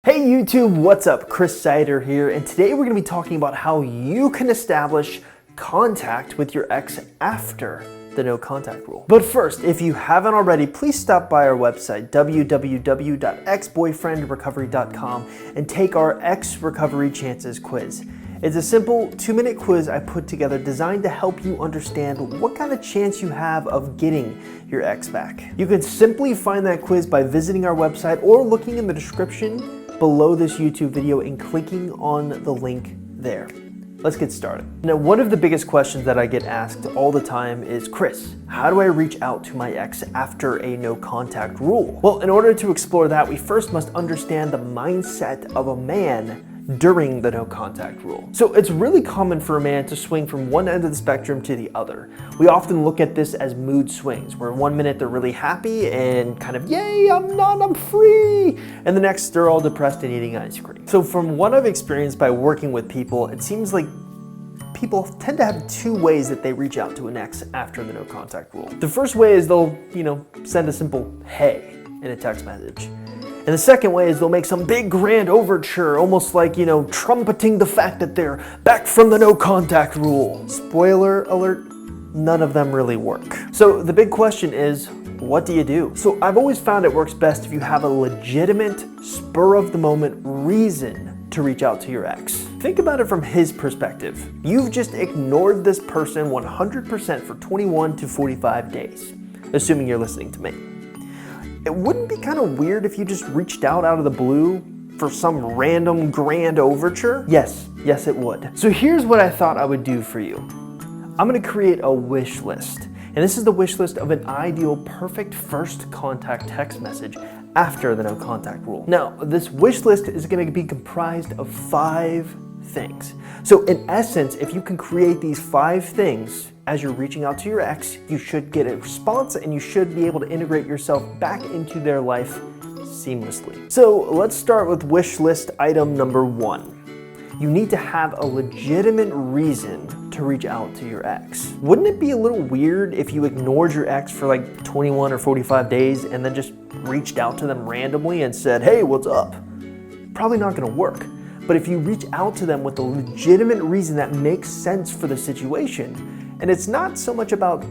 Hey YouTube, what's up? Chris Sider here, and today we're going to be talking about how you can establish contact with your ex after the no contact rule. But first, if you haven't already, please stop by our website, www.exboyfriendrecovery.com, and take our Ex Recovery Chances quiz. It's a simple 2-minute quiz I put together designed to help you understand what kind of chance you have of getting your ex back. You can simply find that quiz by visiting our website or looking in the description below this YouTube video and clicking on the link there. Let's get started. Now, one of the biggest questions that I get asked all the time is, Chris, how do I reach out to my ex after a no contact rule? Well, in order to explore that, we first must understand the mindset of a man during the no contact rule. So it's really common for a man to swing from one end of the spectrum to the other. We often look at this as mood swings, where 1 minute they're really happy and kind of, yay, I'm free. And the next they're all depressed and eating ice cream. So from what I've experienced by working with people, it seems like people tend to have two ways that they reach out to an ex after the no contact rule. The first way is they'll, send a simple hey in a text message. And the second way is they'll make some big grand overture, almost like, trumpeting the fact that they're back from the no contact rule. Spoiler alert, none of them really work. So the big question is, what do you do? So I've always found it works best if you have a legitimate, spur of the moment reason to reach out to your ex. Think about it from his perspective. You've just ignored this person 100% for 21 to 45 days, assuming you're listening to me. It wouldn't be kind of weird if you just reached out of the blue for some random grand overture? Yes, it would. So here's what I thought I would do for you. I'm gonna create a wish list. And this is the wish list of an ideal, perfect first contact text message after the no contact rule. Now, this wish list is gonna be comprised of 5 things. So in essence, if you can create these 5 things as you're reaching out to your ex, you should get a response and you should be able to integrate yourself back into their life seamlessly. So let's start with wish list item number 1. You need to have a legitimate reason to reach out to your ex. Wouldn't it be a little weird if you ignored your ex for like 21 or 45 days and then just reached out to them randomly and said, hey, what's up? Probably not gonna work. But if you reach out to them with a legitimate reason that makes sense for the situation, and it's not so much about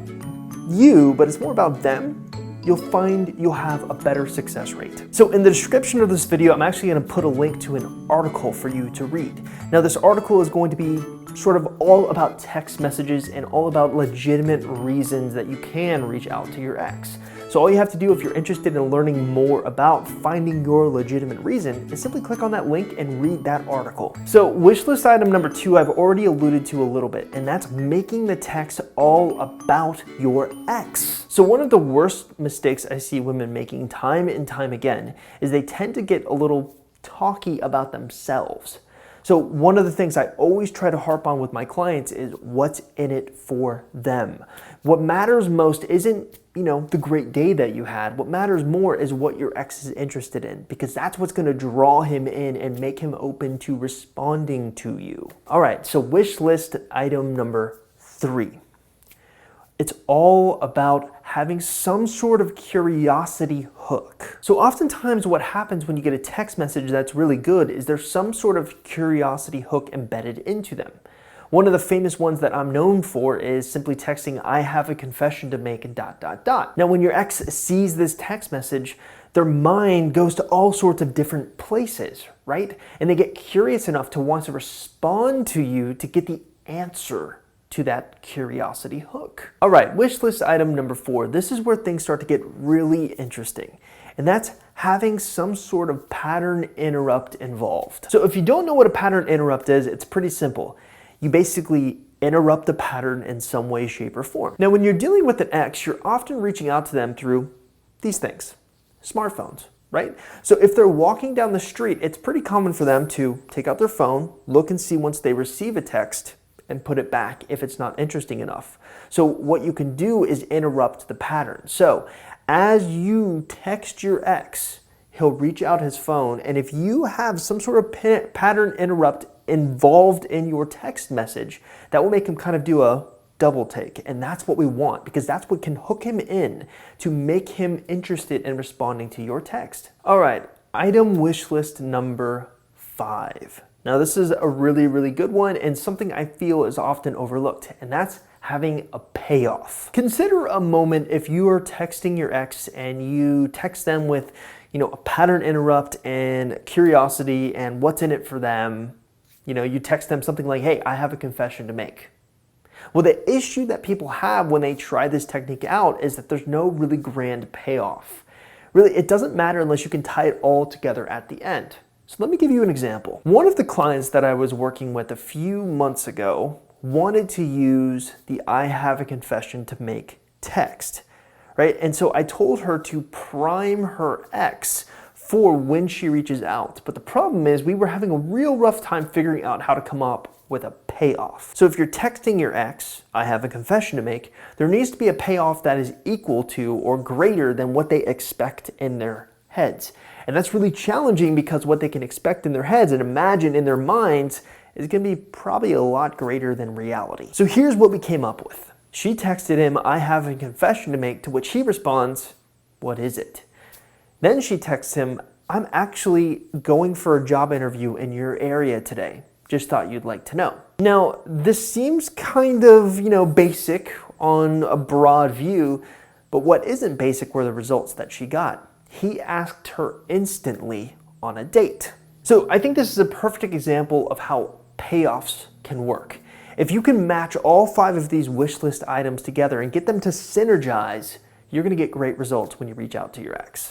you, but it's more about them, you'll find you'll have a better success rate. So in the description of this video, I'm actually gonna put a link to an article for you to read. Now this article is going to be sort of all about text messages and all about legitimate reasons that you can reach out to your ex. So all you have to do if you're interested in learning more about finding your legitimate reason is simply click on that link and read that article. So wish list item number 2, I've already alluded to a little bit, and that's making the text all about your ex. So one of the worst mistakes I see women making time and time again is they tend to get a little talky about themselves. So one of the things I always try to harp on with my clients is what's in it for them. What matters most isn't, the great day that you had. What matters more is what your ex is interested in, because that's what's going to draw him in and make him open to responding to you. All right, so wish list item number 3. It's all about having some sort of curiosity hook. So oftentimes what happens when you get a text message that's really good is there's some sort of curiosity hook embedded into them. One of the famous ones that I'm known for is simply texting, I have a confession to make, ... Now when your ex sees this text message, their mind goes to all sorts of different places, right? And they get curious enough to want to respond to you to get the answer to that curiosity hook. All right, wish list item number 4. This is where things start to get really interesting. And that's having some sort of pattern interrupt involved. So if you don't know what a pattern interrupt is, it's pretty simple. You basically interrupt the pattern in some way, shape, or form. Now, when you're dealing with an ex, you're often reaching out to them through these things, smartphones, right? So if they're walking down the street, it's pretty common for them to take out their phone, look and see once they receive a text, and put it back if it's not interesting enough. So what you can do is interrupt the pattern. So as you text your ex, he'll reach out his phone, and if you have some sort of pattern interrupt involved in your text message, that will make him kind of do a double take. And that's what we want, because that's what can hook him in to make him interested in responding to your text. All right, Item wish list number 5. Now this is a really, really good one and something I feel is often overlooked, and that's having a payoff. Consider a moment if you are texting your ex and you text them with, a pattern interrupt and curiosity and what's in it for them. You text them something like, hey, I have a confession to make. Well, the issue that people have when they try this technique out is that there's no really grand payoff. Really, it doesn't matter unless you can tie it all together at the end. So let me give you an example. One of the clients that I was working with a few months ago wanted to use the I have a confession to make text, right? And so I told her to prime her ex for when she reaches out. But the problem is we were having a real rough time figuring out how to come up with a payoff. So if you're texting your ex, I have a confession to make, there needs to be a payoff that is equal to or greater than what they expect in their heads. And that's really challenging because what they can expect in their heads and imagine in their minds is going to be probably a lot greater than reality. So here's what we came up with. She texted him, I have a confession to make, to which he responds, what is it? Then she texts him, I'm actually going for a job interview in your area today. Just thought you'd like to know. Now, this seems kind of, basic on a broad view, but what isn't basic were the results that she got. He asked her instantly on a date. So I think this is a perfect example of how payoffs can work. If you can match all 5 of these wish list items together and get them to synergize, you're gonna get great results when you reach out to your ex.